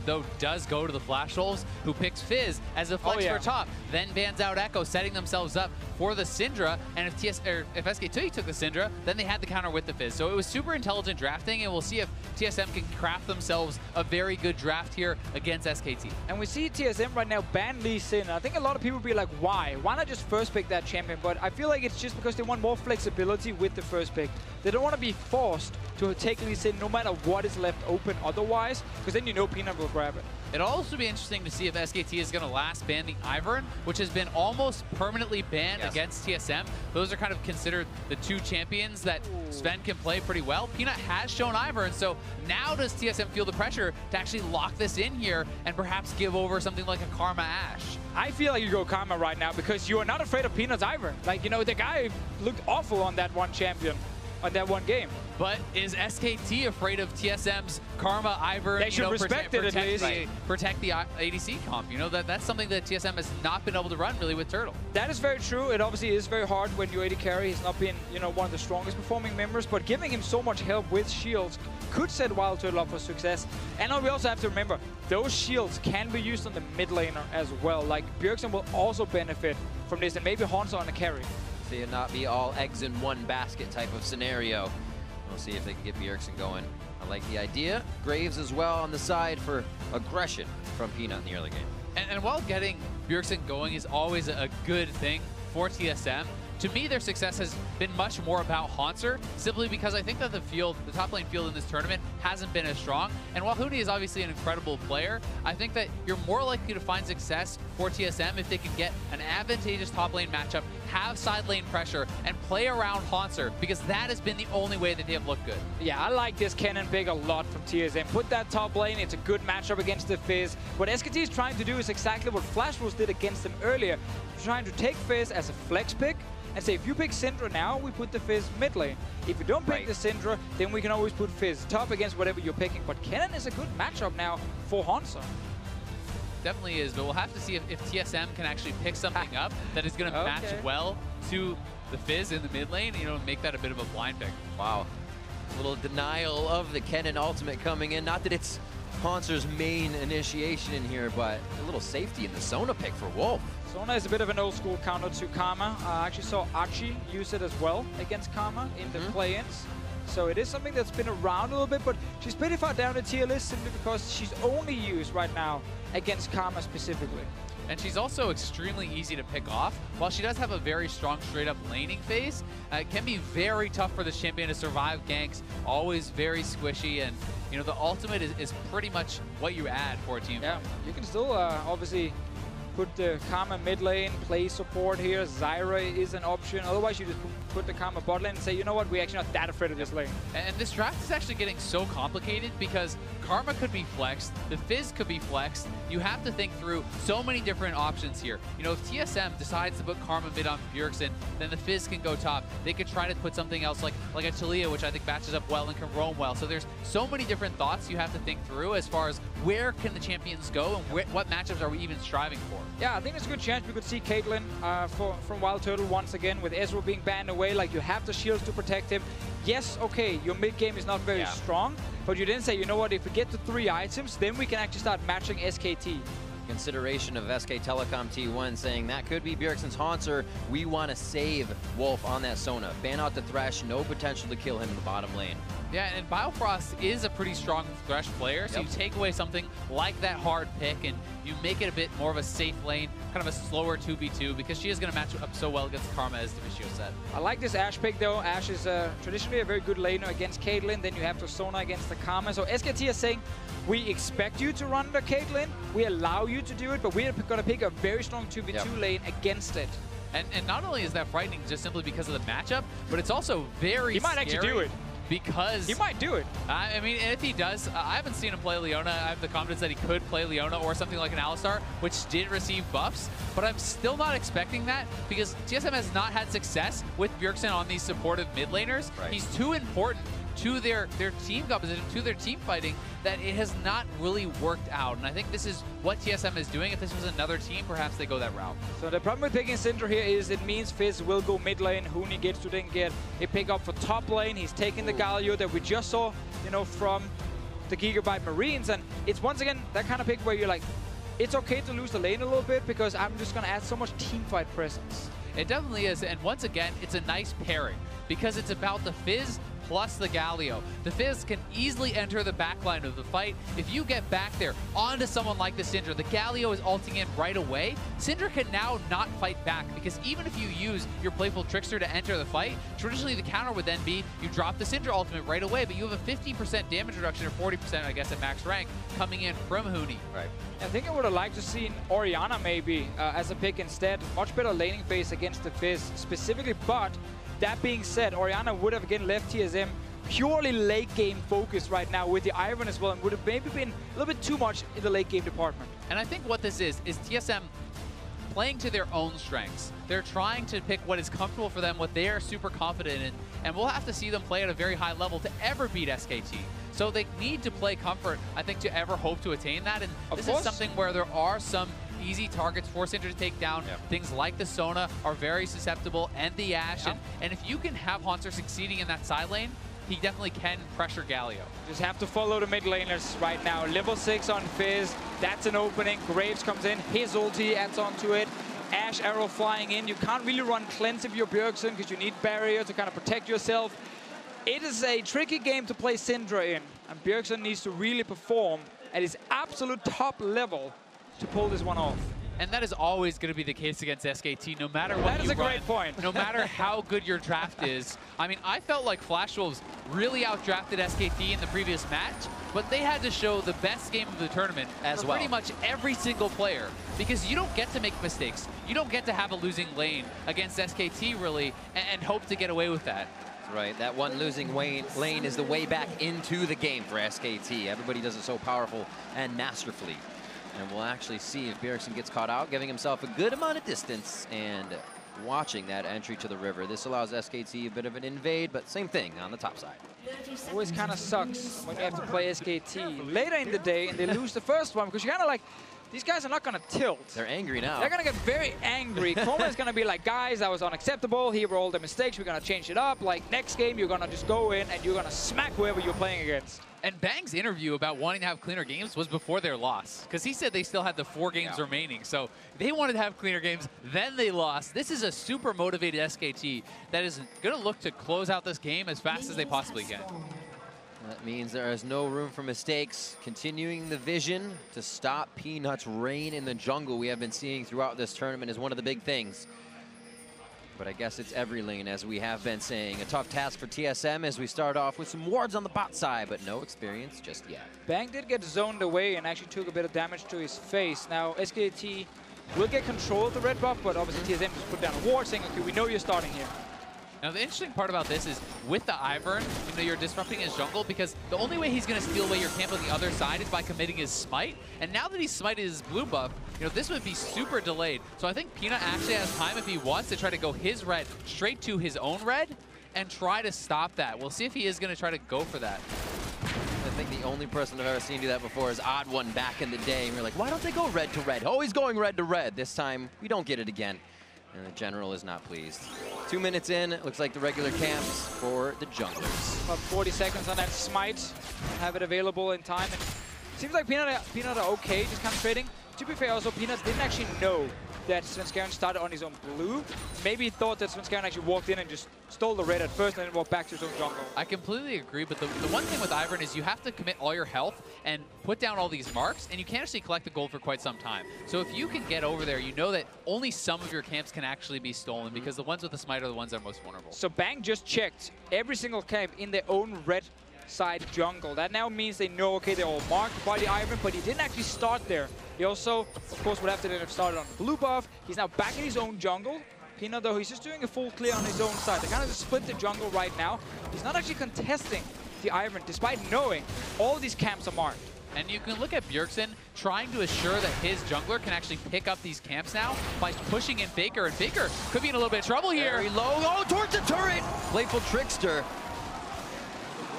though, does go to the Flash Wolves, who picks Fizz as a flex for top, then bans out Echo, setting themselves up for the Syndra. And if if SKT took the Syndra, then they had the counter with the Fizz. So it was super intelligent drafting, and we'll see if TSM can craft themselves a very good draft here against SKT. And we see TSM right now ban Lee Sin. I think a lot of people will be like, why? Why not just first pick that champion? But I feel like it's just because they want more flexibility with the first pick. They don't want to be forced to take Lee Sin no matter what is left open otherwise, because then you know Peanut will grab it. It'll also be interesting to see if SKT is going to last ban the Ivern, which has been almost permanently banned against TSM. Those are kind of considered the two champions that Sven can play pretty well. Peanut has shown Ivern, so now does TSM feel the pressure to actually lock this in here and perhaps give over something like a Karma Ashe? I feel like you go Karma right now because you are not afraid of Peanut's Ivern. Like, you know, the guy looked awful on that one champion. On that one game. But is SKT afraid of TSM's Karma, Ivern? They should respect it at least. Protect the ADC comp. You know, that's something that TSM has not been able to run really with Turtle. That is very true. It obviously is very hard when your AD carry has not been, you know, one of the strongest performing members, but giving him so much help with shields could set WildTurtle up for success. And we also have to remember, those shields can be used on the mid laner as well. Like, Bjergsen will also benefit from this, and maybe Hauntzer on the carry. See it not be all eggs in one basket type of scenario. We'll see if they can get Bjergsen going. I like the idea. Graves as well on the side for aggression from Peanut in the early game. And while getting Bjergsen going is always a good thing for TSM, to me, their success has been much more about Hauntzer, simply because I think that the top lane field in this tournament hasn't been as strong. And while Huni is obviously an incredible player, I think that you're more likely to find success for TSM if they can get an advantageous top lane matchup, have side lane pressure, and play around Hauntzer, because that has been the only way that they have looked good. Yeah, I like this Kennen pick a lot from TSM. Put that top lane, it's a good matchup against the Fizz. What SKT is trying to do is exactly what Flash Wolves did against them earlier. They're trying to take Fizz as a flex pick, and say, if you pick Syndra now, we put the Fizz mid lane. If you don't pick the Syndra, then we can always put Fizz top against whatever you're picking. But Kennen is a good matchup now for Hauntzer. Definitely is, but we'll have to see if TSM can actually pick something up that is going to match well to the Fizz in the mid lane, you know, make that a bit of a blind pick. Wow. A little denial of the Kennen ultimate coming in. Not that it's Hauntzer's main initiation in here, but a little safety in the Sona pick for Wolf. Sona is a bit of an old school counter to Karma. I actually saw Ashe use it as well against Karma in the play-ins. So it is something that's been around a little bit, but she's pretty far down the tier list simply because she's only used right now against Karma specifically. And she's also extremely easy to pick off. While she does have a very strong straight-up laning phase, it can be very tough for this champion to survive ganks, always very squishy, and you know, the ultimate is pretty much what you add for a team. Yeah, you can still obviously put the Karma mid lane, play support here. Zyra is an option. Otherwise, you just put the Karma bot lane and say, you know what, we're actually not that afraid of this lane. And this draft is actually getting so complicated because Karma could be flexed, the Fizz could be flexed. You have to think through so many different options here. You know, if TSM decides to put Karma mid on Bjergsen, then the Fizz can go top. They could try to put something else like a Talia, which I think matches up well and can roam well. So there's so many different thoughts you have to think through as far as where can the champions go and what matchups are we even striving for. Yeah, I think there's a good chance we could see Caitlyn from WildTurtle once again, with Ezreal being banned away. Like, you have the shields to protect him. Yes, okay, your mid game is not very strong, but you didn't say, you know what, if we get to 3 items, then we can actually start matching SKT. Consideration of SK Telecom T1 saying that could be Bjergsen's Hauntzer. We want to save Wolf on that Sona. Ban out the Thresh, no potential to kill him in the bottom lane. Yeah, and Biofrost is a pretty strong Thresh player, so you take away something like that hard pick and you make it a bit more of a safe lane, kind of a slower 2v2, because she is going to match up so well against Karma, as Deficio said. I like this Ashe pick though. Ashe is traditionally a very good laner against Caitlyn. Then you have the Sona against the Karma. So SKT is saying, we expect you to run the Caitlyn, we allow you to do it, but we're going to pick a very strong 2v2 lane against it. And not only is that frightening just simply because of the matchup, but it's also very He might actually do it. Because he might do it. I mean, if he does, I haven't seen him play Leona. I have the confidence that he could play Leona or something like an Alistar, which did receive buffs, but I'm still not expecting that because TSM has not had success with Bjergsen on these supportive mid laners. He's too important to their team composition, to their team fighting, that it has not really worked out. And I think this is what TSM is doing. If this was another team, perhaps they go that route. So the problem with picking Syndra here is it means Fizz will go mid lane. Huni gets to then get a pick up for top lane. He's taking the Galio that we just saw, you know, from the Gigabyte Marines. And it's once again that kind of pick where you're like, it's okay to lose the lane a little bit because I'm just going to add so much teamfight presence. It definitely is, and once again, it's a nice pairing because it's about the Fizz plus the Galio. The Fizz can easily enter the backline of the fight. If you get back there onto someone like the Syndra, the Galio is ulting in right away. Syndra can now not fight back because even if you use your Playful Trickster to enter the fight, traditionally the counter would then be you drop the Syndra ultimate right away, but you have a 50% damage reduction or 40%, I guess, at max rank coming in from Huni. Right. I think I would have liked to see Orianna maybe as a pick instead. Much better laning phase against the Fizz specifically, but that being said, Orianna would have again left TSM purely late game focused right now with the Ivern as well, and would have maybe been a little bit too much in the late game department. And I think what this is TSM playing to their own strengths. They're trying to pick what is comfortable for them, what they are super confident in, and we'll have to see them play at a very high level to ever beat SKT. So they need to play comfort, I think, to ever hope to attain that, and this is something where there are some easy targets for Syndra to take down. Things like the Sona are very susceptible, and the Ashe. And if you can have Hauntzer succeeding in that side lane, he definitely can pressure Galio. Just have to follow the mid laners right now. Level 6 on Fizz. That's an opening. Graves comes in. His ulti adds onto it. Ashe arrow flying in. You can't really run cleanse if you're Bjergsen because you need barrier to kind of protect yourself. It is a tricky game to play Syndra in, and Bjergsen needs to really perform at his absolute top level to pull this one off. And that is always going to be the case against SKT, no matter what That is a great point. No matter how good your draft is. I mean, I felt like Flash Wolves really outdrafted SKT in the previous match, but they had to show the best game of the tournament as well. Pretty much every single player, because you don't get to make mistakes. You don't get to have a losing lane against SKT, really, and hope to get away with that. Right, that one losing lane is the way back into the game for SKT. Everybody does it so powerful and masterfully. And we'll actually see if Bjergsen gets caught out, giving himself a good amount of distance and watching that entry to the river. This allows SKT a bit of an invade, but same thing on the top side. Always kind of sucks when you have to play SKT later in the day and they lose the first one because you're kind of like, these guys are not going to tilt. They're angry now. They're going to get very angry. Chroma is going to be like, guys, that was unacceptable. Here were all the mistakes. We're going to change it up. Like, next game, you're going to just go in and you're going to smack whoever you're playing against. And Bang's interview about wanting to have cleaner games was before their loss, because he said they still had the 4 games remaining. So they wanted to have cleaner games, then they lost. This is a super motivated SKT that is going to look to close out this game as fast as they possibly can. That means there is no room for mistakes. Continuing the vision to stop Peanut's reign in the jungle we have been seeing throughout this tournament is one of the big things. But I guess it's every lane, as we have been saying. A tough task for TSM as we start off with some wards on the bot side, but no experience just yet. Bang did get zoned away and actually took a bit of damage to his face. Now, SKT will get control of the red buff, but obviously TSM just put down a ward saying, okay, we know you're starting here. Now, the interesting part about this is with the Ivern, you know, you're disrupting his jungle because the only way he's going to steal away your camp on the other side is by committing his smite. And now that he's smited his blue buff, you know, this would be super delayed. So I think Peanut actually has time if he wants to try to go his red straight to his own red and try to stop that. We'll see if he is going to try to go for that. I think the only person I've ever seen do that before is Odd One back in the day. And we're like, why don't they go red to red? Always going red to red. This time, we don't get it again. And the general is not pleased. 2 minutes in, it looks like the regular camps for the junglers. About 40 seconds on that smite. Have it available in time. And seems like Peanut are okay, just concentrating. To be fair, also, Peanut didn't actually know that Svenskeren started on his own blue. Maybe he thought that Svenskeren actually walked in and just stole the red at first and then walked back to his own jungle. I completely agree, but the one thing with Ivern is you have to commit all your health and put down all these marks, and you can't actually collect the gold for quite some time. So if you can get over there, you know that only some of your camps can actually be stolen because the ones with the smite are the ones that are most vulnerable. So Bang just checked every single camp in their own red side jungle. That now means they know, okay, they're all marked by the Ivern, but he didn't actually start there. He also, of course, would have to then have started on the blue buff. He's now back in his own jungle. Peanut, though, he's just doing a full clear on his own side. They kind of just split the jungle right now. He's not actually contesting the Ivern, despite knowing all these camps are marked. And you can look at Bjergsen trying to assure that his jungler can actually pick up these camps now by pushing in Faker, and Faker could be in a little bit of trouble here. Very low, oh, towards the turret! Playful Trickster.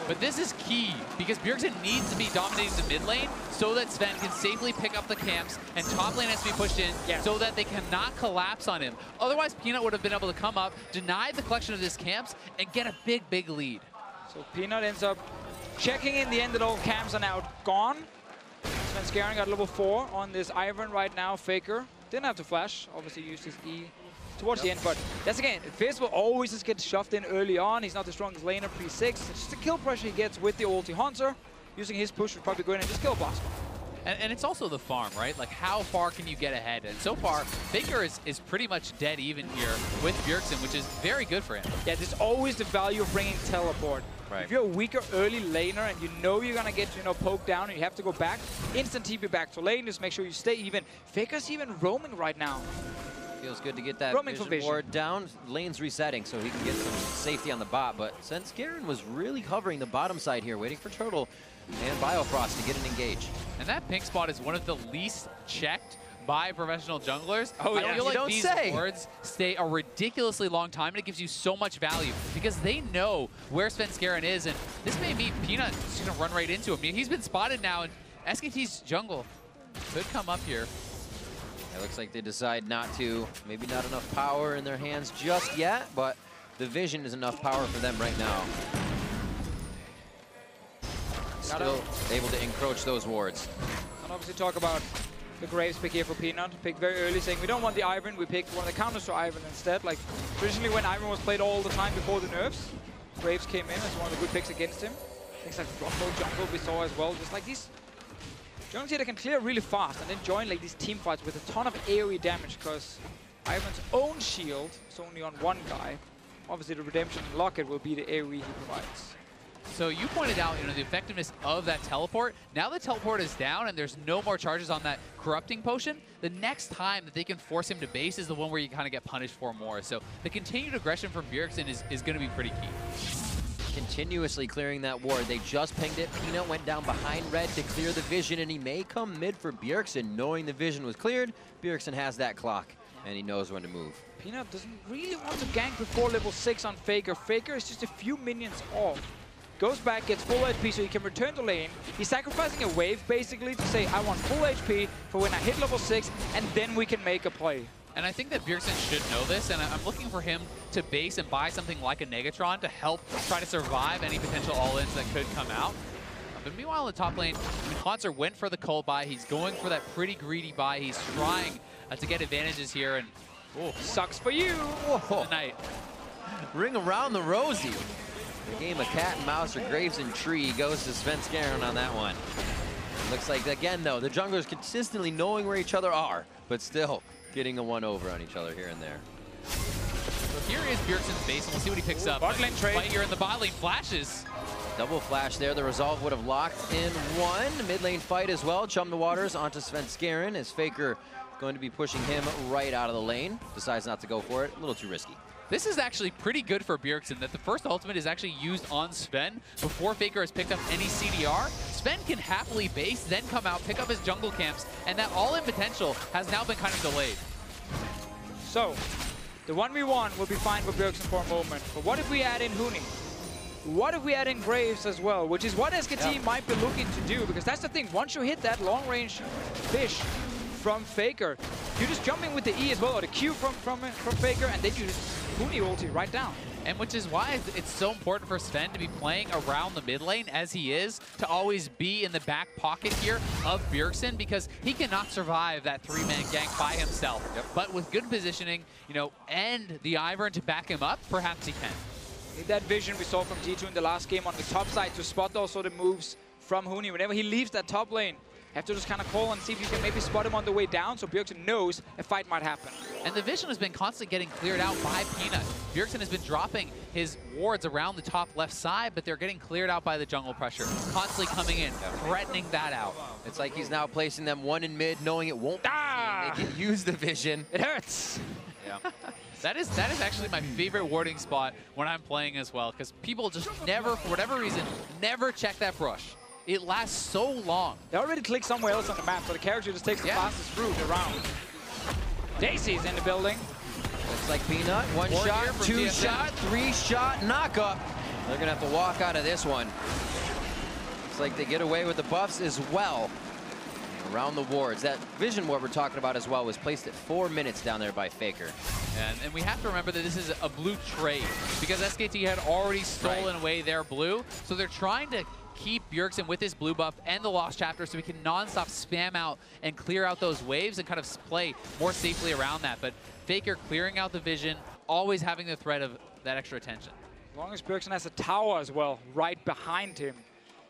But this is key, because Bjergsen needs to be dominating the mid lane so that Sven can safely pick up the camps, and top lane has to be pushed in so that they cannot collapse on him. Otherwise, Peanut would have been able to come up, deny the collection of his camps, and get a big, big lead. So Peanut ends up checking in the end that all camps are now gone. Svenskeren got level 4 on this Ivern right now. Faker didn't have to flash, obviously used his E towards the end, but that's again, Fizz will always just get shoved in early on. He's not the strongest laner pre-6. It's just the kill pressure he gets with the ulti. Hauntzer, using his push, would probably go in and just kill Blast. And it's also the farm, right? Like, how far can you get ahead? And so far, Faker is pretty much dead even here with Bjergsen, which is very good for him. Yeah, there's always the value of bringing teleport. Right. If you're a weaker early laner and you know you're gonna get, poked down and you have to go back, instant TP back to lane, just make sure you stay even. Faker's even roaming right now. Feels good to get that vision ward down. Lane's resetting so he can get some safety on the bot, but Svenskeren was really covering the bottom side here, waiting for Turtle and Biofrost to get an engage. And that pink spot is one of the least checked by professional junglers. Oh, yeah. I feel like these wards stay a ridiculously long time, and it gives you so much value because they know where Svenskeren is, and this may mean Peanut is going to run right into him. I mean, he's been spotted now, and SKT's jungle could come up here. It looks like they decide not to. Maybe not enough power in their hands just yet, but the vision is enough power for them right now. Still able to encroach those wards. And obviously talk about the Graves pick here for Peanut. Pick very early saying we don't want the Ivern, we picked one of the counters to Ivern instead. Like traditionally when Ivern was played all the time before the nerfs, Graves came in as one of the good picks against him. Things like Rumble Jungle we saw as well. Just like these jungles here that can clear really fast and then join like these team fights with a ton of AoE damage because Ivern's own shield is only on one guy. Obviously the Redemption Locket will be the AoE he provides. So you pointed out, the effectiveness of that teleport. Now the teleport is down and there's no more charges on that corrupting potion. The next time that they can force him to base is the one where you kind of get punished for more. So the continued aggression from Bjergsen is going to be pretty key. Continuously clearing that ward. They just pinged it. Peanut went down behind red to clear the vision, and he may come mid for Bjergsen. Knowing the vision was cleared, Bjergsen has that clock, and he knows when to move. Peanut doesn't really want to gank before level 6 on Faker. Faker is just a few minions off. Goes back, gets full HP so he can return to lane. He's sacrificing a wave basically to say, I want full HP for when I hit level 6, and then we can make a play. And I think that Bjergsen should know this, and I'm looking for him to base and buy something like a Negatron to help try to survive any potential all-ins that could come out. But meanwhile, in the top lane, Hauntzer went for the cold buy. He's going for that pretty greedy buy. He's trying to get advantages here, and sucks for you. Tonight. Ring around the rosy. The game of cat and mouse or Graves and tree goes to Svenskeren on that one. Looks like, again, though, the junglers consistently knowing where each other are, but still getting a one-over on each other here and there. So here is Bjergsen's base, and we'll see what he picks up. Bot lane trade. Right here in the bot lane, flashes. Double flash there. The resolve would have locked in one. Mid lane fight as well. Chum the waters onto Svenskeren as Faker going to be pushing him right out of the lane. Decides not to go for it. A little too risky. This is actually pretty good for Bjergsen, that the first ultimate is actually used on Sven before Faker has picked up any CDR. Sven can happily base, then come out, pick up his jungle camps, and that all-in potential has now been kind of delayed. So, the 1v1 will be fine for Bjergsen for a moment, but what if we add in Huni? What if we add in Graves as well, which is what SKT might be looking to do, because that's the thing, once you hit that long-range fish from Faker, you're just jumping with the E as well, or the Q from Faker, and then you just Huni ulti right down. And which is why it's so important for Sven to be playing around the mid lane as he is, to always be in the back pocket here of Bjergsen, because he cannot survive that 3-man gank by himself. But with good positioning, and the Ivern to back him up, perhaps he can. That vision we saw from T2 in the last game on the top side to spot also the moves from Huni. Whenever he leaves that top lane, you have to just kind of call and see if you can maybe spot him on the way down, so Bjergsen knows a fight might happen. And the vision has been constantly getting cleared out by Peanut. Bjergsen has been dropping his wards around the top left side, but they're getting cleared out by the jungle pressure. Constantly coming in, threatening that out. It's like he's now placing them one in mid, knowing it won't be seen. They can use the vision. It hurts. Yeah. That is actually my favorite warding spot when I'm playing as well, because people just never, for whatever reason, never check that brush. It lasts so long. They already click somewhere else on the map, so the character just takes the fastest route around. Daisy's in the building. Looks like Peanut. One shot, two shot, three shot, knockup. They're going to have to walk out of this one. Looks like they get away with the buffs as well. Around the wards. That vision ward we're talking about as well was placed at 4 minutes down there by Faker. And we have to remember that this is a blue trade, because SKT had already stolen away their blue, so they're trying to keep Bjergsen with his blue buff and the Lost Chapter so he can non-stop spam out and clear out those waves and kind of play more safely around that. But Faker clearing out the vision, always having the threat of that extra attention. As long as Bjergsen has a tower as well, right behind him,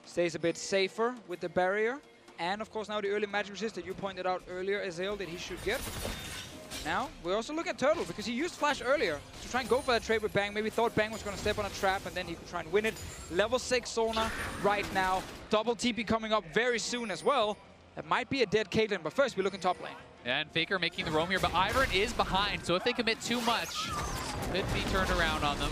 stays a bit safer with the barrier. And of course now the early magic resist that you pointed out earlier, Azael, that he should get. Now, we also look at Turtle, because he used Flash earlier to try and go for that trade with Bang. Maybe thought Bang was going to step on a trap, and then he could try and win it. Level 6 Sona right now. Double TP coming up very soon as well. That might be a dead Caitlyn, but first we look in top lane. And Faker making the roam here, but Ivern is behind, so if they commit too much, could be turned around on them.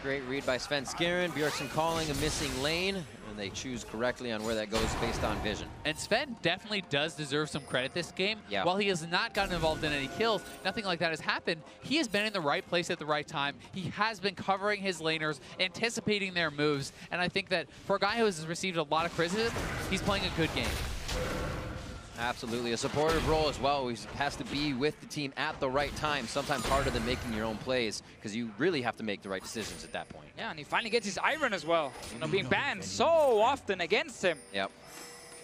Great read by Svenskeren. Bjergsen calling a missing lane, and they choose correctly on where that goes based on vision. And Sven definitely does deserve some credit this game. Yeah. While he has not gotten involved in any kills, nothing like that has happened. He has been in the right place at the right time. He has been covering his laners, anticipating their moves, and I think that for a guy who has received a lot of criticism, he's playing a good game. Absolutely, a supportive role as well. He has to be with the team at the right time, sometimes harder than making your own plays, because you really have to make the right decisions at that point. Yeah, and he finally gets his Ivern as well. You know, being banned so often against him. Yep.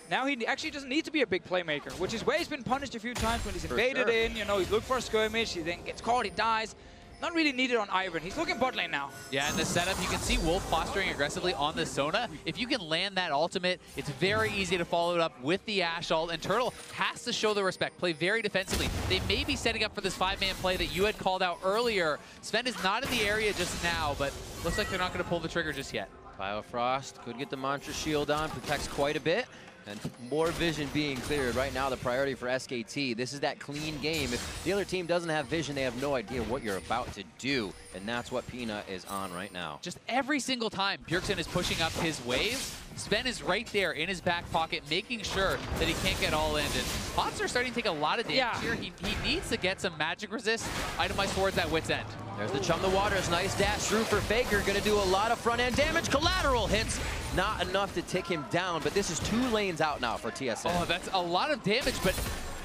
Now he actually doesn't need to be a big playmaker, which is where he's been punished a few times when he's invaded in. You know, he's looked for a skirmish, he then gets caught, he dies. Not really needed on Ivern. He's looking bot lane now. Yeah, in the setup, you can see Wolf posturing aggressively on the Sona. If you can land that ultimate, it's very easy to follow it up with the Ashe ult, and Turtle has to show the respect, play very defensively. They may be setting up for this 5-man play that you had called out earlier. Sven is not in the area just now, but looks like they're not going to pull the trigger just yet. Biofrost could get the Mantra Shield on, protects quite a bit. And more vision being cleared. Right now, the priority for SKT. This is that clean game. If the other team doesn't have vision, they have no idea what you're about to do. And that's what Peanut is on right now. Just every single time Bjergsen is pushing up his waves, Sven is right there in his back pocket, making sure that he can't get all in. And Hauntzer starting to take a lot of damage here. He needs to get some magic resist itemized towards that wit's end. There's the Chum the Waters. Nice dash through for Faker. Going to do a lot of front-end damage. Collateral hits. Not enough to tick him down, but this is 2 lanes out now for TSM. Oh, that's a lot of damage, but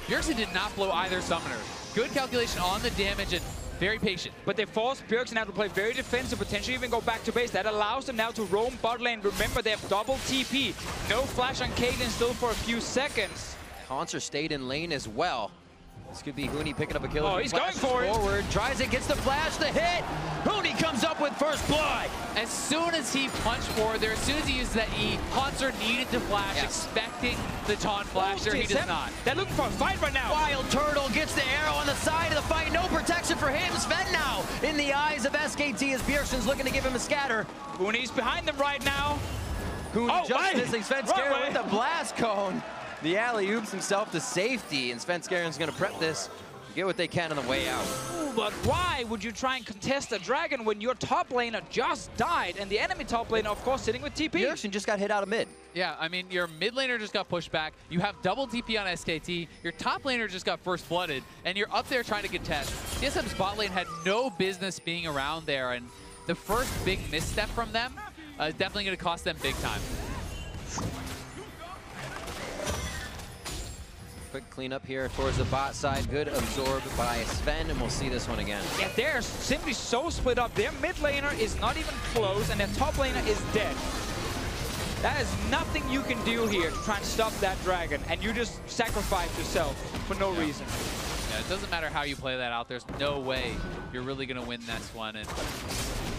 Bjergsen did not blow either summoner. Good calculation on the damage and very patient. But they force Bjergsen now to play very defensive, potentially even go back to base. That allows them now to roam bot lane. Remember, they have double TP. No flash on Caitlyn still for a few seconds. Hauntzer stayed in lane as well. This could be Huni picking up a kill. Oh, he's going for it. Forward, tries it, gets the flash, the hit. Huni comes up with first blood. As soon as he punched forward there, as soon as he used that E, Hauntzer needed to flash, expecting the taunt flash there. He does not. They're looking for a fight right now. WildTurtle gets the arrow on the side of the fight. No protection for him. Sven now in the eyes of SKT as Bjergsen's looking to give him a scatter. Huni's behind them right now. Huni just missing Svenskeren with the blast cone. The alley-oops himself to safety, and Svenskeren's going to prep this, get what they can on the way out. Ooh, but why would you try and contest a dragon when your top laner just died, and the enemy top laner, of course, sitting with TP? Bjergsen just got hit out of mid. Yeah, I mean, your mid laner just got pushed back. You have double TP on SKT. Your top laner just got first blooded, and you're up there trying to contest. TSM's bot lane had no business being around there, and the first big misstep from them is definitely going to cost them big time. Quick cleanup here towards the bot side. Good absorbed by Sven, and we'll see this one again. Yeah, they're simply so split up. Their mid laner is not even close, and their top laner is dead. That is nothing you can do here to try and stop that dragon, and you just sacrifice yourself for no reason. Yeah, it doesn't matter how you play that out. There's no way you're really going to win this one. And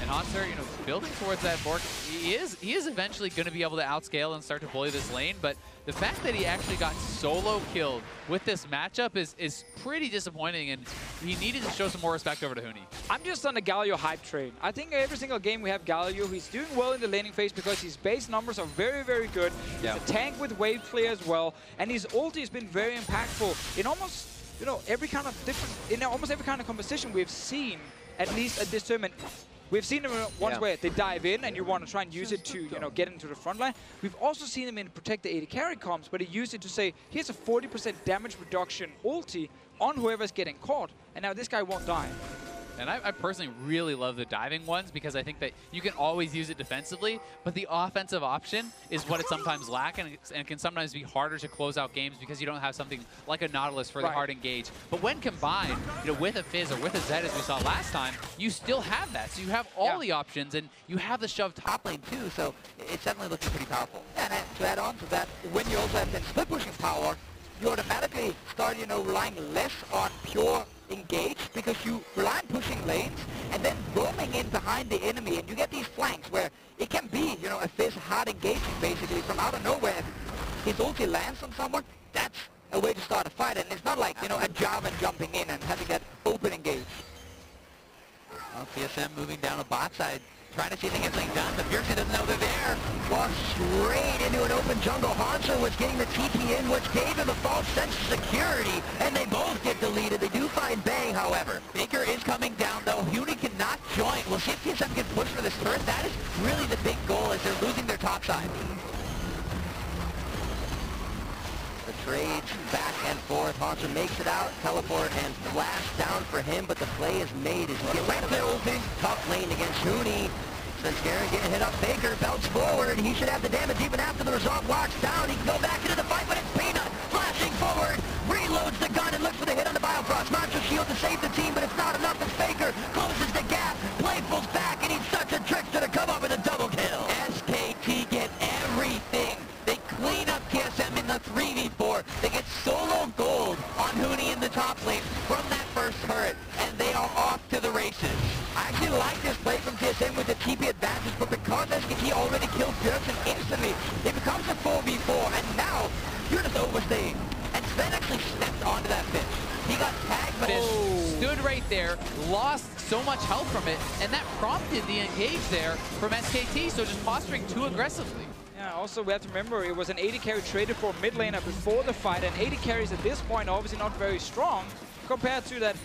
Hauntzer, you know, building towards that Bork, he is eventually going to be able to outscale and start to bully this lane, but the fact that he actually got solo killed with this matchup is pretty disappointing, and he needed to show some more respect over to Huni. I'm just on the Galio hype train. I think every single game we have Galio, he's doing well in the laning phase because his base numbers are very, very good. He's a tank with wave clear as well, and his ulti has been very impactful in almost, you know, every kind of different, in almost every kind of composition we've seen, at least at this tournament. We've seen them once where they dive in and you want to try and use it to, you know, get into the front line. We've also seen them in Protect the AD Carry comms, but he used it to say, here's a 40% damage reduction ulti on whoever's getting caught, and now this guy won't die. And I personally really love the diving ones because I think that you can always use it defensively, but the offensive option is what it sometimes lacks, and it can sometimes be harder to close out games because you don't have something like a Nautilus for the hard engage. But when combined, with a Fizz or with a Zed, as we saw last time, you still have that. So you have all the options, and you have the shove top lane too. So it's definitely looking pretty powerful. And to add on to that, when you also have that split pushing power, you automatically start, relying less on pure engage because you rely on pushing lanes and then roaming in behind the enemy, and you get these flanks where it can be, a Fizz hard engaging basically from out of nowhere. His ulti lands on someone, that's a way to start a fight, and it's not like, a Jarvan jumping in and having that open engage. TSM moving down the bot side, trying to see if they get something done, but Bjergsen doesn't know they're there. Walks straight into an open jungle. Hauntzer was getting the TP in, which gave him a false sense of security, and they both get deleted. They do find Bang, however. Baker is coming down, though. Huni cannot join. We'll see if TSM can push for this turret. That is really the big goal, as they're losing their top side. The trades back and forth. Hauntzer makes it out. Teleport and flash down for him, but the play is made as he gets right up there. Top lane against Huni. Svenskeren getting hit up. Baker belts forward. He should have the damage even after the resolve locks down. He can go back into the fight, but it's Peanut flashing forward. Reloads the gun and looks for the hit on the Biofrost. Monster shield to save the team, but it's not enough as Baker closes the gap. Playful's back, and he's such a trickster to come up with a double kill. SKT get everything. They clean up TSM in the 3v4. They get solo gold on Huni in the top lane from that first turret, and they are off to the races. I actually like this play from TSM with the TP advantage, but because SKT already killed Bjergsen instantly, it becomes a 4v4, and now you're just overstaying. And Sven actually stepped onto that Fizz. He got tagged, but stood right there, lost so much health from it, and that prompted the engage there from SKT, so just posturing too aggressively. Yeah, also we have to remember it was an AD carry traded for mid laner before the fight, and AD carries at this point obviously not very strong compared to that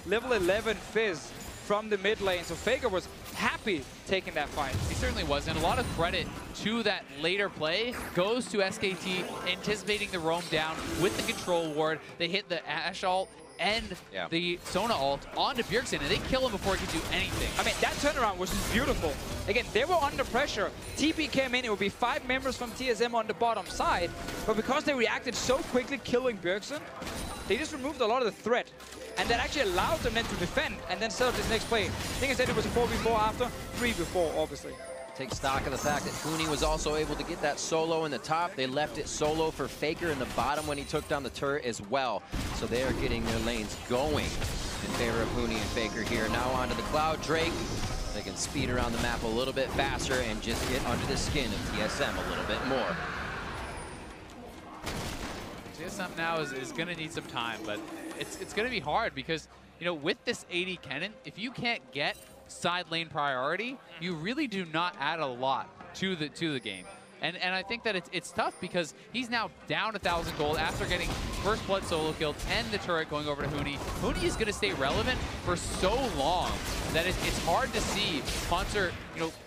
level 11 Fizz from the mid lane. So Faker was happy taking that fight. He certainly was, and a lot of credit to that later play goes to SKT anticipating the roam down with the control ward. They hit the Ashe ult and the Sona ult onto Bjergsen, and they kill him before he can do anything. I mean, that turnaround was just beautiful. Again, they were under pressure. TP came in, it would be 5 members from TSM on the bottom side, but because they reacted so quickly killing Bjergsen, they just removed a lot of the threat. And that actually allowed them then to defend and then set up this next play. I think I said it was a 4v4 after, 3 before, obviously. Take stock of the fact that Huni was also able to get that solo in the top. They left it solo for Faker in the bottom when he took down the turret as well. So they are getting their lanes going in favor of Huni and Faker here. Now onto the Cloud Drake. They can speed around the map a little bit faster and just get under the skin of TSM a little bit more. TSM now is going to need some time, but it's going to be hard because, with this AD Kennen, if you can't get side lane priority, you really do not add a lot to the game. And I think that it's tough because he's now down 1,000 gold after getting first blood solo killed and the turret going over to Huni. Huni is going to stay relevant for so long that it's hard to see Hauntzer,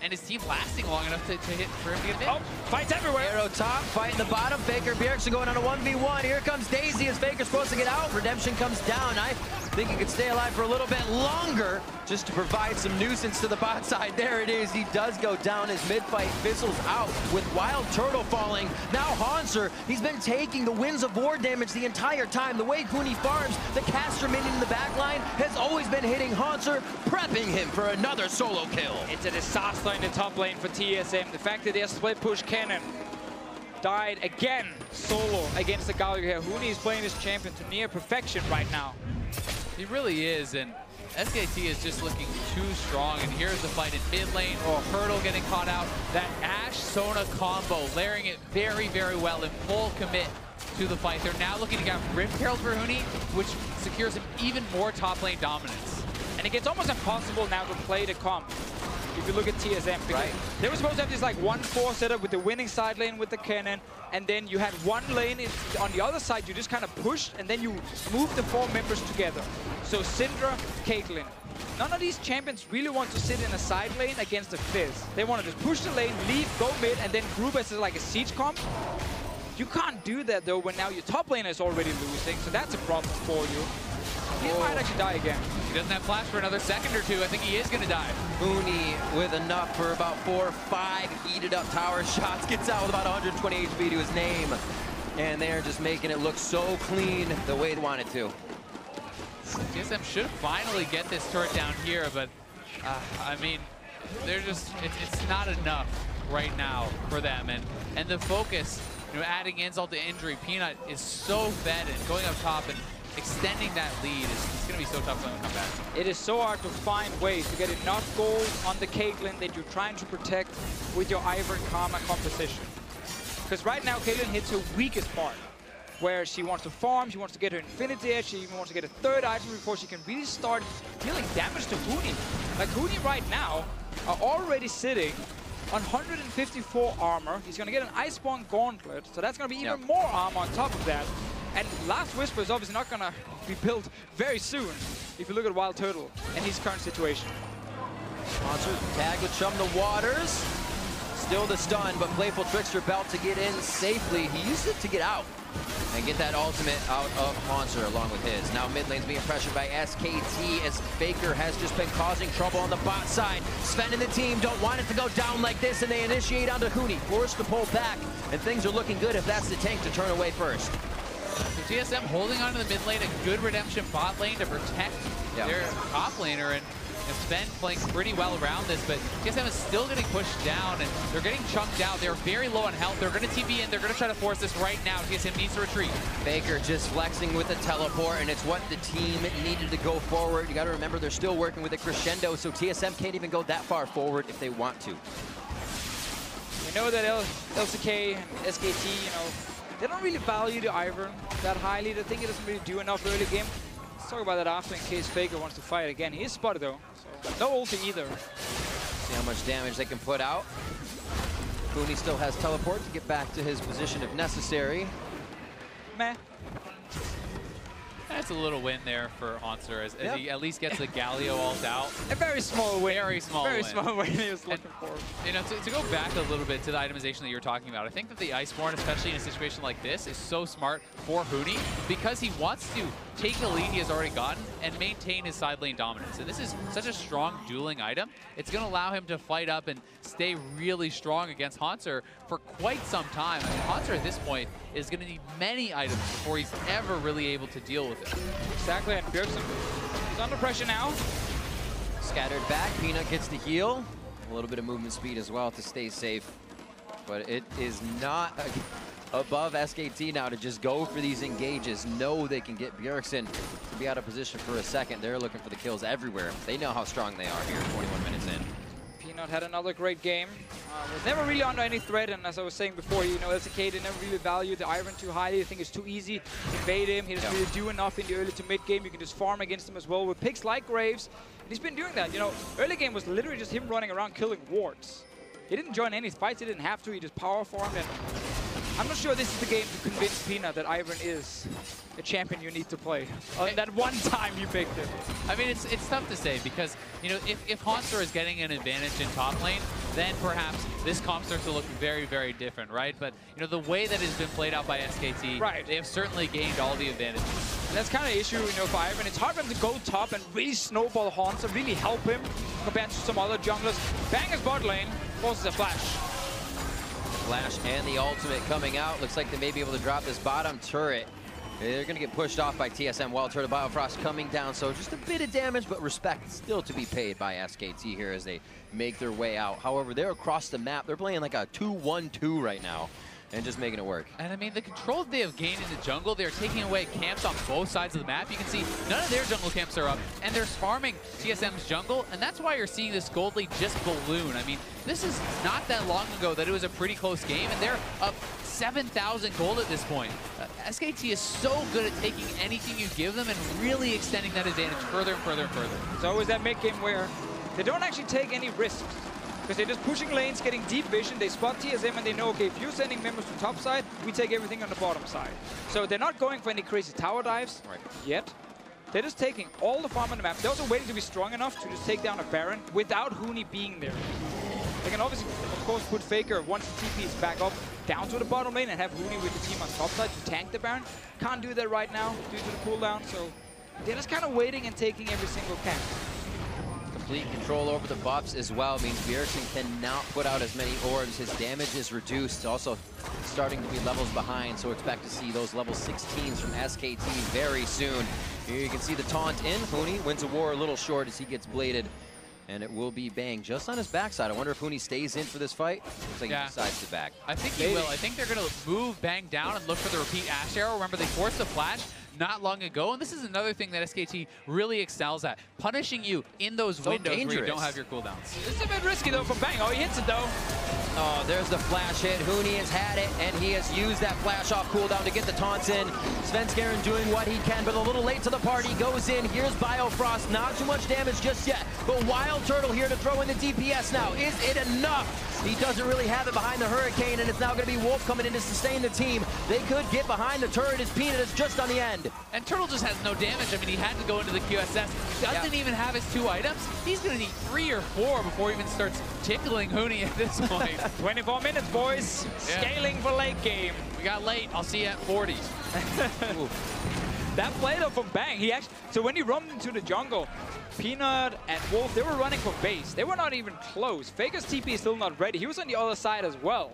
and his team lasting long enough for him to get hit. Oh, fights everywhere. Arrow top, fight in the bottom. Faker, Bjergsen going on a 1v1. Here comes Daisy as Faker's supposed to get out. Redemption comes down. I think he could stay alive for a little bit longer just to provide some nuisance to the bot side. There it is. He does go down as mid-fight fizzles out with WildTurtle falling. Now Hauntzer, he's been taking the Winds of War damage the entire time. The way Huni farms, the caster minion in the back line has always been hitting Hauntzer, prepping him for another solo kill. It's a disaster in the top lane for TSM. The fact that they split push Kennen died again solo against the Galio here. Huni is playing this champion to near perfection right now. He really is, and SKT is just looking too strong, and here's the fight in mid lane. Hurdle getting caught out. That Ashe-Sona combo, layering it very, very well in full commit to the fight. They're now looking to get Rim Perils for Huni, which secures him even more top lane dominance. And it gets almost impossible now to play the comp if you look at TSM, because they were supposed to have this like 1-4 setup with the winning side lane with the Kennen, and then you had one lane on the other side, you just kind of pushed, and then you moved the 4 members together. So Syndra, Caitlyn. None of these champions really want to sit in a side lane against a Fizz. They want to just push the lane, leave, go mid, and then group as like a siege comp. You can't do that though when now your top laner is already losing, so that's a problem for you. He might actually die again. He doesn't have flash for another second or two. I think he is going to die. Huni with enough for about 4 or 5 heated up tower shots. Gets out with about 120 HP to his name. And they're just making it look so clean the way they want it to. TSM should finally get this turret down here, but I mean, they're just, it's not enough right now for them. And the focus, you know, adding insult to injury, Peanut is so fed and going up top and extending that lead is going to be so tough for them to come back. It is so hard to find ways to get enough gold on the Caitlyn that you're trying to protect with your Ivern Karma composition. Because right now, Caitlyn hits her weakest part, where she wants to farm, she wants to get her Infinity Edge, she even wants to get a third item before she can really start dealing damage to Huni. Like, Huni right now are already sitting on 154 armor. He's going to get an Iceborne Gauntlet, so that's going to be even more armor on top of that. And Last Whisper is obviously not going to be built very soon, if you look at WildTurtle and his current situation. Hauntzer tag with Chum the Waters. Still the stun, but Playful Trickster about to get in safely. He used it to get out and get that ultimate out of Hauntzer along with his. Now mid lane's being pressured by SKT as Faker has just been causing trouble on the bot side. Sven and the team don't want it to go down like this, and they initiate onto Huni, forced to pull back, and things are looking good if that's the tank to turn away first. So TSM holding on to the mid lane, a good redemption bot lane to protect their top laner, and Sven playing pretty well around this, but TSM is still getting pushed down, and they're getting chunked out. They're very low on health. They're going to TP in. They're going to try to force this right now. TSM needs to retreat. Faker just flexing with the teleport, and it's what the team needed to go forward. You got to remember they're still working with a crescendo, so TSM can't even go that far forward if they want to. We know that LCK and SKT, you know, they don't really value the Ivern that highly. They think it doesn't really do enough early game. Let's talk about that after in case Faker wants to fight again. He is spotted though, so no ulti either. See how much damage they can put out. Huni still has teleport to get back to his position if necessary. Meh. That's a little win there for Hauntzer as he at least gets the Galio ult out. A very small win. Very small very win. small win he was looking for. You know, to go back a little bit to the itemization that you're talking about, I think that the Iceborne, especially in a situation like this, is so smart for Huni because he wants to take the lead he has already gotten and maintain his side lane dominance. And this is such a strong dueling item. It's going to allow him to fight up and stay really strong against Hauntzer for quite some time. I mean, Hauntzer at this point is going to need many items before he's ever really able to deal with it. Exactly, and Bjergsen is under pressure now. Scattered back, Peanut gets the heal. A little bit of movement speed as well to stay safe. But it is not above SKT now to just go for these engages. Know they can get Bjergsen to be out of position for a second. They're looking for the kills everywhere. They know how strong they are here 21 minutes in. Peanut had another great game. Was never really under any threat, and as I was saying before, you know, LCK did never really value the Ivern too highly. I think it's too easy to invade him. He doesn't really do enough in the early to mid game. You can just farm against him as well with picks like Graves. And he's been doing that. You know, early game was literally just him running around killing wards. He didn't join any fights. He didn't have to. He just power farmed. And I'm not sure this is the game to convince Peanut that Ivern is a champion you need to play. That one time you picked him. I mean, it's tough to say because, you know, if Hauntzer is getting an advantage in top lane, then perhaps this comp starts to look very, very different, right? But, you know, the way that it's been played out by SKT, they have certainly gained all the advantages. And that's kind of the issue, you know, for Ivern. It's hard for him to go top and really snowball Hauntzer, really help him compared to some other junglers. Bang his bot lane, forces a flash. Flash and the ultimate coming out. Looks like they may be able to drop this bottom turret. They're going to get pushed off by TSM. WildTurtle, Biofrost coming down, so just a bit of damage, but respect still to be paid by SKT here as they make their way out. However, they're across the map. They're playing like a 2-1-2 right now and just making it work. And I mean, the control they have gained in the jungle, they're taking away camps on both sides of the map. You can see none of their jungle camps are up, and they're farming TSM's jungle, and that's why you're seeing this gold lead just balloon. I mean, this is not that long ago that it was a pretty close game, and they're up 7,000 gold at this point. SKT is so good at taking anything you give them and really extending that advantage further and further and further. It's always that mid game where they don't actually take any risks because they're just pushing lanes, getting deep vision. They spot TSM and they know, okay, if you're sending members to top side, we take everything on the bottom side. So they're not going for any crazy tower dives yet. They're just taking all the farm on the map. They're also waiting to be strong enough to just take down a Baron without Huni being there. They can obviously, of course, put Faker once the TP is back up down to the bottom lane and have Huni with the team on top side to tank the Baron. Can't do that right now due to the cooldown, so they're just kind of waiting and taking every single camp. Complete control over the buffs as well means Bjergsen cannot put out as many orbs. His damage is reduced. Also starting to be levels behind, so expect to see those level 16s from SKT very soon. Here you can see the taunt in. Huni wins a war a little short as he gets bladed. And it will be Bang just on his backside. I wonder if Huni stays in for this fight. Looks like he decides to back. I think he will. I think they're going to move Bang down and look for the repeat Ashe arrow. Remember, they forced the flash not long ago, and this is another thing that SKT really excels at, punishing you in those windows where you don't have your cooldowns. It's a bit risky though for Bang. Oh, he hits it though. Oh, there's the flash hit. Huni has had it, and he has used that flash off cooldown to get the taunts in. Svenskeren doing what he can, but a little late to the party. Goes in. Here's Biofrost. Not too much damage just yet, but WildTurtle here to throw in the DPS now. Is it enough? He doesn't really have it behind the Hurricane, and it's now going to be Wolf coming in to sustain the team. They could get behind the turret as Peanut is just on the end. And Turtle just has no damage. I mean, he had to go into the QSS. Doesn't even have his 2 items. He's going to need 3 or 4 before he even starts tickling Huni at this point. 24 minutes, boys. Scaling for late game. We got late. I'll see you at 40. That play though from Bang, he actually, so when he roamed into the jungle, Peanut and Wolf, they were running for base. They were not even close. Faker's TP is still not ready. He was on the other side as well.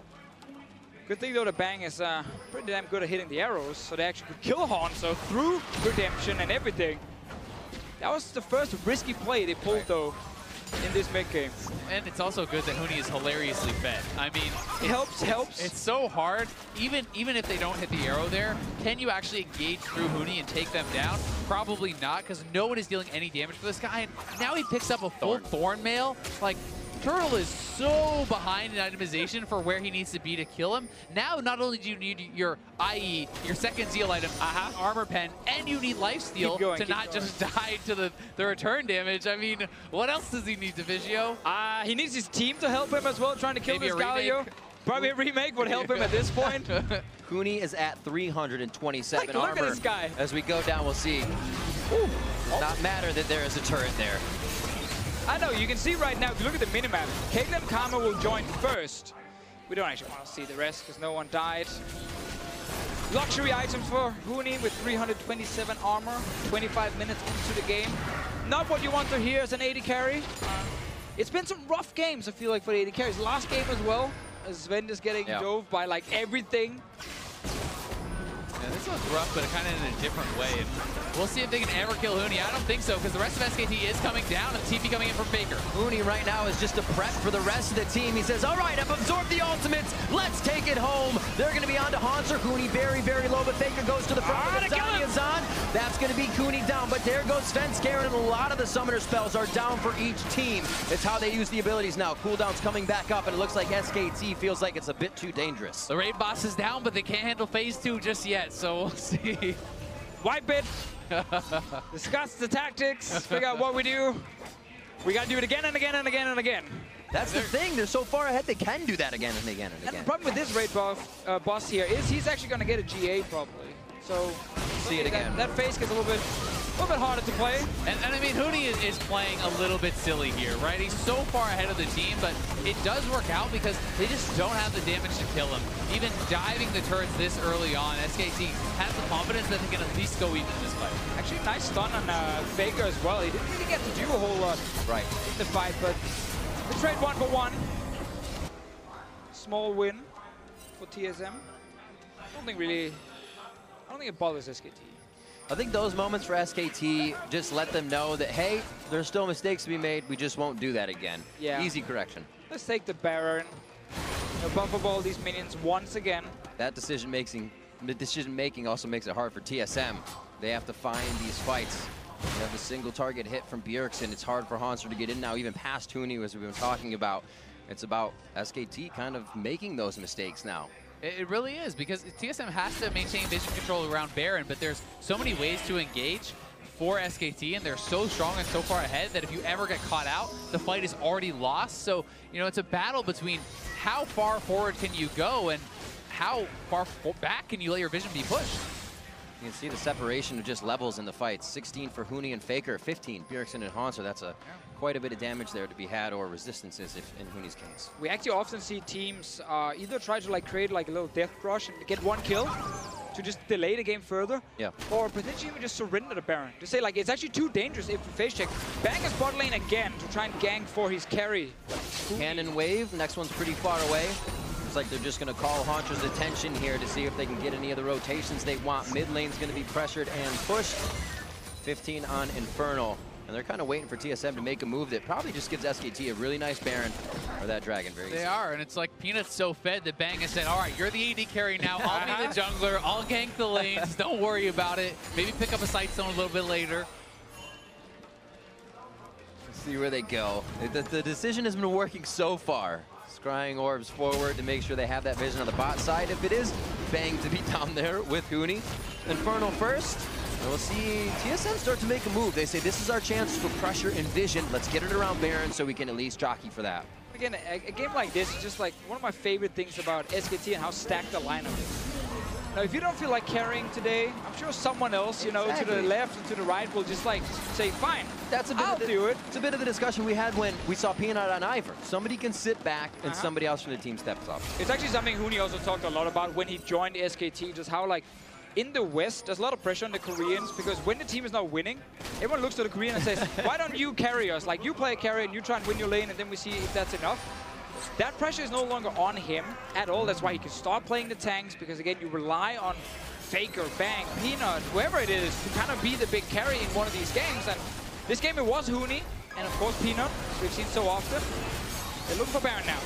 Good thing though that Bang is pretty damn good at hitting the arrows, so they actually could kill Hauntzer through redemption and everything. That was the first risky play they pulled though in this mid game. And it's also good that Huni is hilariously fed. I mean, it helps. It's so hard. Even if they don't hit the arrow there, can you actually engage through Huni and take them down? Probably not, because no one is dealing any damage for this guy. And now he picks up a full Thorn Mail. Like, Turtle is so behind in itemization for where he needs to be to kill him. Now, not only do you need your IE, your second Zeal item, Armor Pen, and you need Lifesteal to not just die to the return damage. I mean, what else does he need, Deficio? He needs his team to help him as well, trying to kill this Galio. Probably a remake would help him at this point. Huni is at 327 armor. Look at this guy. As we go down, we'll see. Ooh, not matter that there is a turret there. I know, you can see right now, if you look at the minimap, Caitlyn Karma will join first. We don't actually want to see the rest because no one died. Luxury items for Huni with 327 armor, 25 minutes into the game. Not what you want to hear as an AD carry. It's been some rough games, I feel like, for the AD carries. Last game as well, as Sven is getting dove by like everything. Yeah, this one's rough, but kind of in a different way. And we'll see if they can ever kill Huni. I don't think so, because the rest of SKT is coming down, and TP coming in from Faker. Huni right now is just a prep for the rest of the team. He says, all right, I've absorbed the ultimates. Let's take it home. They're going to be on to Hauntzer. Huni very, very low, but Faker goes to the front with Azan. That's going to be Huni down, but there goes Svenskeren, and a lot of the summoner spells are down for each team. It's how they use the abilities now. Cooldown's coming back up, and it looks like SKT feels like it's a bit too dangerous. The raid boss is down, but they can't handle phase 2 just yet, so we'll see. Wipe it. Discuss the tactics. Figure out what we do. We got to do it again and again and again and again. That's the thing. They're so far ahead, they can do that again and again and again. And the problem with this raid boss here is he's actually going to get a GA probably. So see it again. That phase gets a little bit harder to play. And I mean, Huni is playing a little bit silly here, right? He's so far ahead of the team, but it does work out because they just don't have the damage to kill him. Even diving the turrets this early on, SKT has the confidence that they can at least go even in this fight. Actually, nice stun on Faker as well. He didn't really get to do a whole lot in the fight, but the trade 1-for-1. Small win for TSM. I don't think it bothers SKT. I think those moments for SKT just let them know that, hey, there's still mistakes to be made. We just won't do that again. Yeah. Easy correction. Let's take the Baron. Buffer ball these minions once again. That decision making also makes it hard for TSM. They have to find these fights. They have a single target hit from Bjergsen. It's hard for Hauntzer to get in now, even past Huni, as we've been talking about. It's about SKT kind of making those mistakes now. It really is, because TSM has to maintain vision control around Baron, but there's so many ways to engage for SKT, and they're so strong and so far ahead that if you ever get caught out, the fight is already lost. So, you know, it's a battle between how far forward can you go and how far back can you let your vision be pushed. You can see the separation of just levels in the fights. 16 for Huni and Faker, 15 Bjergsen and Hauntzer. That's quite a bit of damage there to be had, or resistances if in Huni's case. We actually often see teams either try to like create like a little death rush and get one kill, to just delay the game further. Yeah. Or potentially even just surrender the Baron. To say, like, it's actually too dangerous if we face check. Bang his bot lane again to try and gank for his carry. Cannon wave, next one's pretty far away. Looks like they're just going to call Hauntzer's attention here to see if they can get any of the rotations they want. Mid lane's going to be pressured and pushed. 15 on Infernal. And they're kind of waiting for TSM to make a move that probably just gives SKT a really nice Baron or that Dragon very easy. They are, and it's like Peanut's so fed that Bang has said, all right, you're the AD carry now, I'll be the jungler, I'll gank the lanes, don't worry about it. Maybe pick up a sight stone a little bit later. Let's see where they go. The decision has been working so far. Scrying orbs forward to make sure they have that vision on the bot side. If it is, Bang to be down there with Huni. Infernal first. And we'll see TSM start to make a move. They say this is our chance for pressure and vision. Let's get it around Baron so we can at least jockey for that. Again, a game like this is just like one of my favorite things about SKT and how stacked the lineup is. Now, if you don't feel like carrying today, I'm sure someone else, you know, to the left and to the right will just like say, fine, I'll do it. It's a bit of the discussion we had when we saw Peanut on Ivern. Somebody can sit back and somebody else from the team steps up. It's actually something Huni also talked a lot about when he joined SKT, just how like in the West, there's a lot of pressure on the Koreans because when the team is not winning, everyone looks to the Korean and says, why don't you carry us? Like, you play a carry and you try and win your lane and then we see if that's enough. That pressure is no longer on him at all. That's why he can start playing the tanks because, again, you rely on Faker, Bang, Peanut, whoever it is to kind of be the big carry in one of these games. And this game, it was Huni and, of course, Peanut, as we've seen so often. They're looking for Baron now.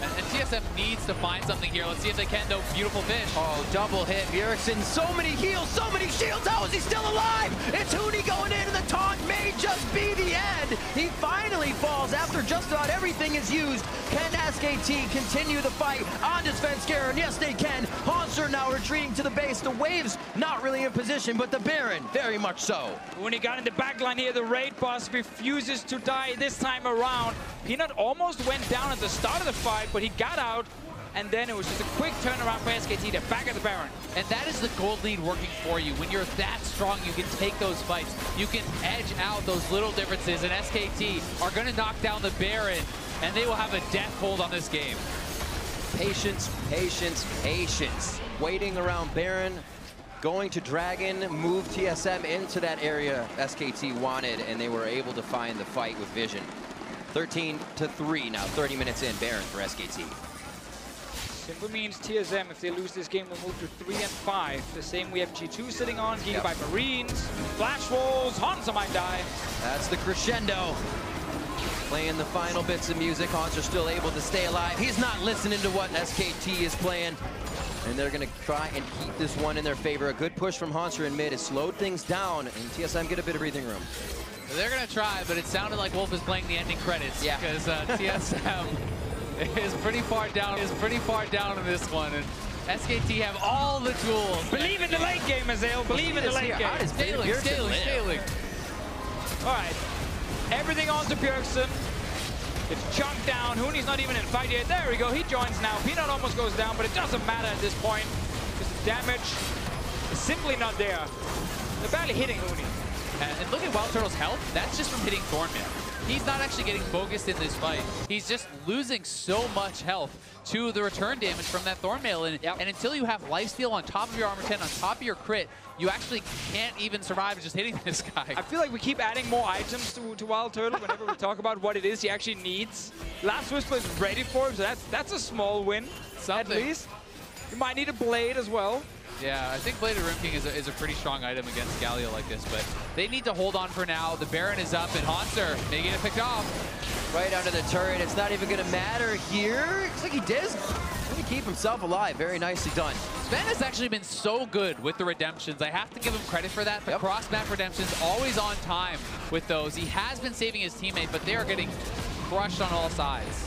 And TSM needs to find something here. Let's see if they can, though. Beautiful fish. Oh, double hit. Bjergsen, so many heals, so many shields. How is he still alive? It's Huni going in, and the taunt may just be the end. He finally falls after just about everything is used. Can SKT continue the fight on to Svenskeren? Yes, they can. Hauntzer now retreating to the base. The wave's not really in position, but the Baron, very much so. Huni got in the backline here. The raid boss refuses to die this time around. Peanut almost went down at the start of the fight, but he got out, and then it was just a quick turnaround for SKT to back at the Baron. And that is the gold lead working for you. When you're that strong, you can take those fights. You can edge out those little differences, and SKT are going to knock down the Baron, and they will have a death hold on this game. Patience, patience, patience. Waiting around Baron, going to Dragon, move TSM into that area SKT wanted, and they were able to find the fight with vision. 13-3 now, 30 minutes in, Baron for SKT. Simply means TSM, if they lose this game, will move to 3-5. The same we have G2 sitting on, Giga by Marines, Flash Wolves, Hauntzer might die. That's the crescendo. Playing the final bits of music, Hauntzer still able to stay alive. He's not listening to what SKT is playing. And they're going to try and keep this one in their favor. A good push from Hauntzer in mid has slowed things down, and TSM get a bit of breathing room. They're going to try, but it sounded like Wolf is playing the ending credits. Yeah. Because TSM is pretty far down in this one. And SKT have all the tools. Believe in the late game, Azael. Believe in the late game. Scaling. All right. Everything on to Bjergsen. It's chunked down. Huni's not even in fight yet. There we go. He joins now. Peanut almost goes down, but it doesn't matter at this point because the damage is simply not there. They're barely hitting Huni. And look at WildTurtle's health. That's just from hitting Thornmail. He's not actually getting focused in this fight. He's just losing so much health to the return damage from that Thornmail. And until you have lifesteal on top of your armor 10, on top of your crit, you actually can't even survive just hitting this guy. I feel like we keep adding more items to WildTurtle whenever we talk about what it is he actually needs. Last Whisper is ready for him, so that's a small win, at least. You might need a Blade as well. Yeah, I think Blade of Rim King is a pretty strong item against Galio like this, but they need to hold on for now. The Baron is up, and Hauntzer may get it picked off. Right under the turret. It's not even going to matter here. Looks like he did. Going to keep himself alive. Very nicely done. Sven has actually been so good with the redemptions. I have to give him credit for that. The cross-map redemptions, always on time with those. He has been saving his teammate, but they are getting crushed on all sides.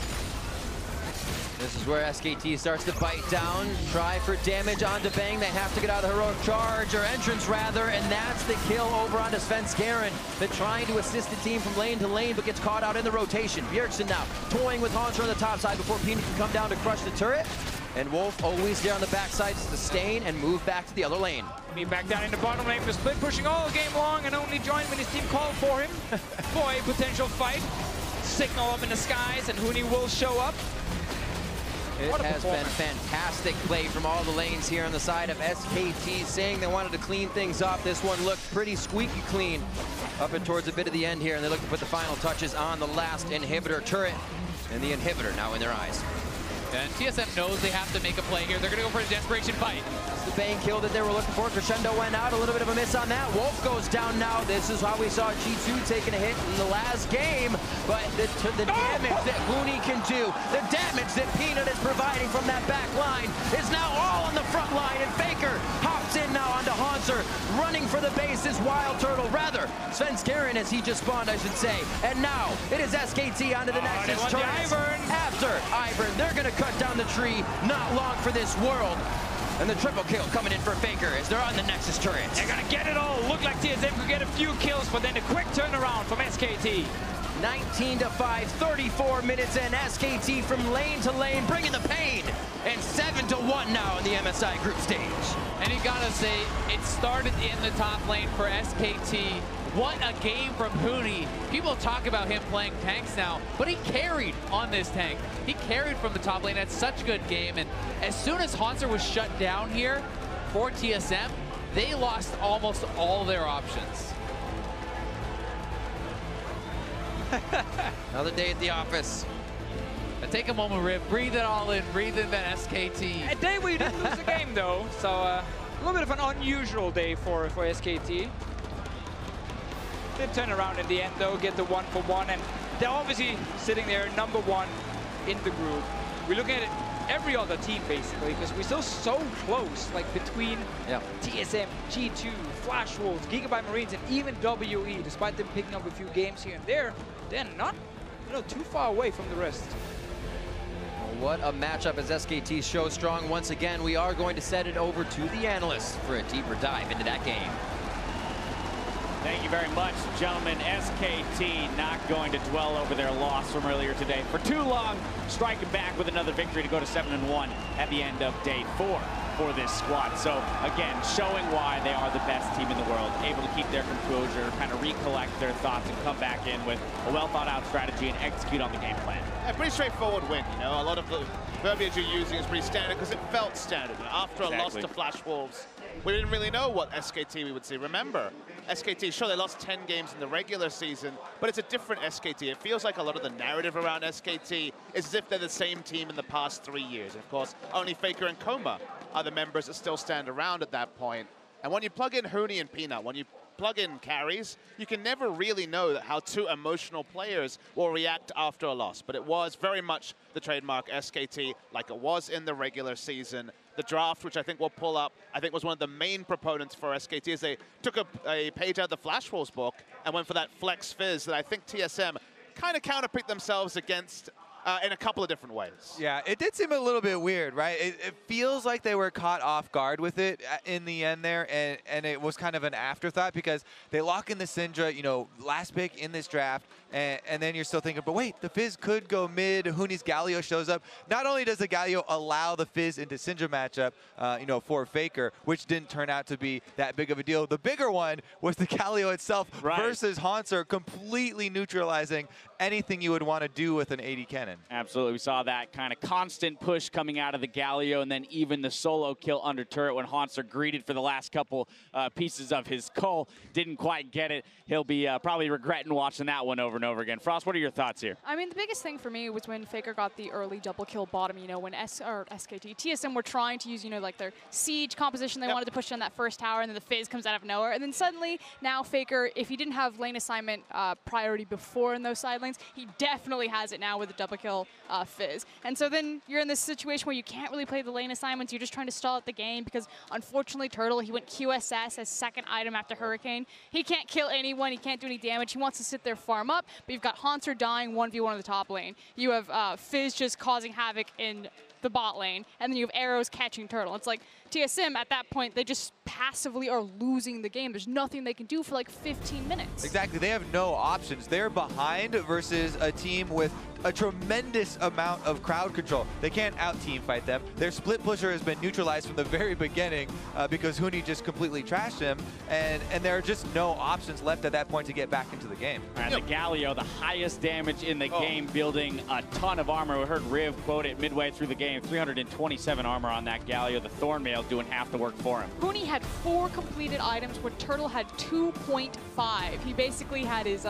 This is where SKT starts to bite down, try for damage onto Bang. They have to get out of the heroic charge, or entrance rather, and that's the kill over onto Svenskeren. They're trying to assist the team from lane to lane, but gets caught out in the rotation. Bjergsen now toying with Hauntzer on the top side before Peanut can come down to crush the turret. And Wolf always there on the backside to sustain and move back to the other lane. Be back down in the bottom lane for Split, pushing all game long and only joined when his team called for him for a potential fight. Signal up in the skies, and Huni will show up. It has been fantastic play from all the lanes here on the side of SKT, saying they wanted to clean things up. This one looked pretty squeaky clean up and towards a bit of the end here, and they look to put the final touches on the last inhibitor turret, and the inhibitor now in their eyes. And TSM knows they have to make a play here. They're going to go for a desperation fight. It's the bang kill that they were looking for. Crescendo went out, a little bit of a miss on that. Wolf goes down now. This is how we saw G2 taking a hit in the last game. But the damage that Huni can do, the damage that Peanut is providing from that back line is now all on the front line. And Faker hops in now onto Hauntzer, running for the base is WildTurtle. Rather, Svenskeren as he just spawned, I should say. And now it is SKT onto the Nexus turret. After Ivern, they're going to cut down the tree. Not long for this world. And the triple kill coming in for Faker as they're on the Nexus turret. They're gonna get it all. Look like TSM could get a few kills, but then a quick turnaround from SKT. 19-5, 34 minutes in. SKT from lane to lane, bringing the pain. And 7-1 now in the MSI group stage. And you gotta say, it started in the top lane for SKT. What a game from Huni. People talk about him playing tanks now, but he carried on this tank. He carried from the top lane. That's such a good game. And as soon as Hauntzer was shut down here for TSM, they lost almost all their options. Another day at the office. Now take a moment, Riv. Breathe it all in. Breathe in that SKT. A day where you didn't lose a game, though. So a little bit of an unusual day for SKT. Did turn around in the end, though, get the 1-for-1, and they're obviously sitting there #1 in the group. We're looking at every other team, basically, because we're still so close, like between TSM, G2, Flash Wolves, Gigabyte Marines, and even WE, despite them picking up a few games here and there, they're not too far away from the rest. What a matchup as SKT shows strong once again. We are going to set it over to the analysts for a deeper dive into that game. Thank you very much, gentlemen. SKT not going to dwell over their loss from earlier today for too long, striking back with another victory to go to 7-1 at the end of day 4 for this squad. So again, showing why they are the best team in the world, able to keep their composure, kind of recollect their thoughts and come back in with a well thought out strategy and execute on the game plan. A pretty straightforward win, you know. A lot of the verbiage you're using is pretty standard because it felt standard. After a loss to Flash Wolves, we didn't really know what SKT we would see. Remember, SKT, sure, they lost 10 games in the regular season, but it's a different SKT. It feels like a lot of the narrative around SKT is as if they're the same team in the past 3 years. And of course, only Faker and Coma are the members that still stand around at that point. And when you plug in Huni and Peanut, when you plug in carries, you can never really know how two emotional players will react after a loss. But it was very much the trademark SKT, like it was in the regular season. The draft, which I think we'll pull up, I think was one of the main proponents for SKT, as they took a page out of the Flash Wolves book and went for that flex Fizz that I think TSM kind of counterpicked themselves against in a couple of different ways. Yeah, it did seem a little bit weird, right? It feels like they were caught off guard with it in the end there, and it was kind of an afterthought because they lock in the Syndra, you know, last pick in this draft, and then you're still thinking, but wait, the Fizz could go mid. Huni's Galio shows up. Not only does the Galio allow the Fizz into Syndra matchup, you know, for Faker, which didn't turn out to be that big of a deal. The bigger one was the Galio itself versus Hauntzer, completely neutralizing anything you would want to do with an AD Kennen. Absolutely. We saw that kind of constant push coming out of the Galio, and then even the solo kill under turret when Hauntzer greeted for the last couple pieces of his cull. Didn't quite get it. He'll be probably regretting watching that one over and over again. Frost, what are your thoughts here? I mean, the biggest thing for me was when Faker got the early double kill bottom, you know, when SKT, TSM were trying to use, you know, like their siege composition. They wanted to push on that first tower, and then the Fizz comes out of nowhere. And then suddenly, now Faker, if he didn't have lane assignment priority before in those side lanes, he definitely has it now with the double kill Fizz. And so then you're in this situation where you can't really play the lane assignments. You're just trying to stall out the game because, unfortunately, Turtle, he went QSS as second item after Hurricane. He can't kill anyone. He can't do any damage. He wants to sit there, farm up. But you've got Hauntzer dying 1v1 in the top lane. You have Fizz just causing havoc in the bot lane, and then you have arrows catching Turtle. It's like TSM, at that point, they just passively are losing the game. There's nothing they can do for like 15 minutes. Exactly. They have no options. They're behind versus a team with a tremendous amount of crowd control. They can't out-team fight them. Their split pusher has been neutralized from the very beginning because Huni just completely trashed him, and there are just no options left at that point to get back into the game. And the Galio, the highest damage in the game, building a ton of armor. We heard Riv quote it midway through the game, 327 armor on that Galio. The Thornmail doing half the work for him. Huni had 4 completed items where Turtle had 2.5. He basically had his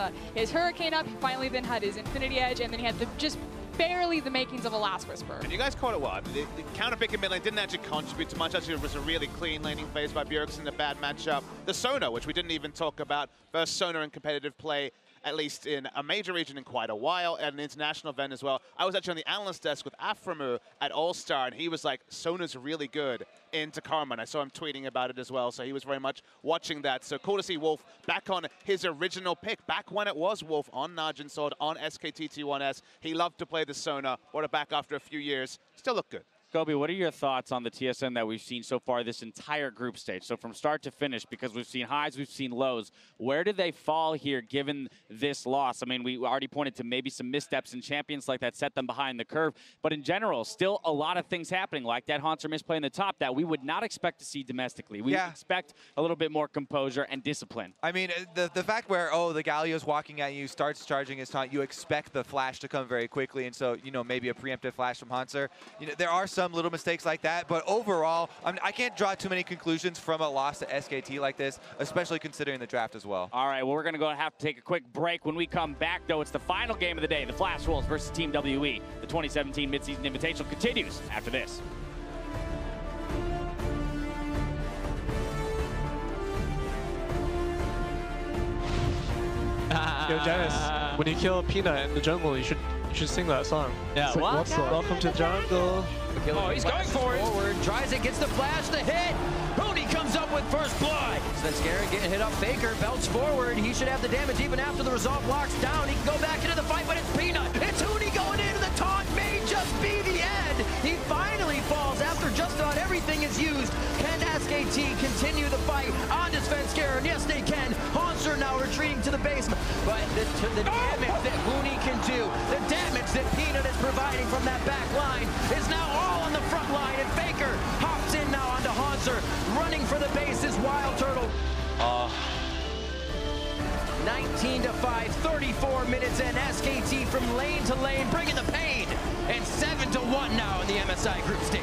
Hurricane up, he finally then had his Infinity Edge, and then he had just barely the makings of a Last Whisper. And you guys caught it well. The counter pick in mid lane didn't actually contribute too much. Actually, it was a really clean laning phase by Bjergsen, a bad matchup. The Sona, which we didn't even talk about, versus Sona in competitive play, at least in a major region in quite a while, at an international event as well. I was actually on the analyst desk with Aframu at All-Star, and he was like, Sona's really good in Takarma, and I saw him tweeting about it as well, so he was very much watching that. So cool to see Wolf back on his original pick, back when it was Wolf on Najin Sword, on SKT T1S. He loved to play the Sona, brought it back after a few years. Still looked good. Kobe, what are your thoughts on the TSM that we've seen so far this entire group stage? So from start to finish, because we've seen highs, we've seen lows. Where did they fall here given this loss? I mean, we already pointed to maybe some missteps in champions like that set them behind the curve. But in general, still a lot of things happening, like that Hauntzer misplay in the top that we would not expect to see domestically. We would expect a little bit more composure and discipline. I mean, the fact where, oh, the Galio's walking at you, starts charging his taunt, you expect the flash to come very quickly. And so, you know, maybe a preemptive flash from Hauntzer. You know, there are some little mistakes like that, but overall, I can't draw too many conclusions from a loss to SKT like this, especially considering the draft as well. All right, well, we're going to have to take a quick break. When we come back, though, it's the final game of the day, the Flash Wolves versus Team WE. The 2017 Midseason Invitational continues after this. Yo, Janice, when you kill a peanut in the jungle, you should sing that song. Yeah, it's like, welcome to the jungle. Oh, he's going for it. Forward, tries it, gets the flash, the hit. Huni comes up with first blood. Svenskeren getting hit up. Faker belts forward. He should have the damage even after the resolve blocks down. He can go back into the fight, but it's Peanut. It's Huni going into the taunt. May just be the end. He finally falls after just about everything is used. Can SKT continue the fight on to Svenskeren? Yes, they can. Hauntzer now retreating to the base. But the damage that Huni can do, the damage that Peanut is providing from that back line is now all on the front line. And Faker hops in now onto Hauntzer. Running for the base is WildTurtle. 19-5, 34 minutes in. SKT from lane to lane, bringing the pain. And 7-1 now in the MSI group stage.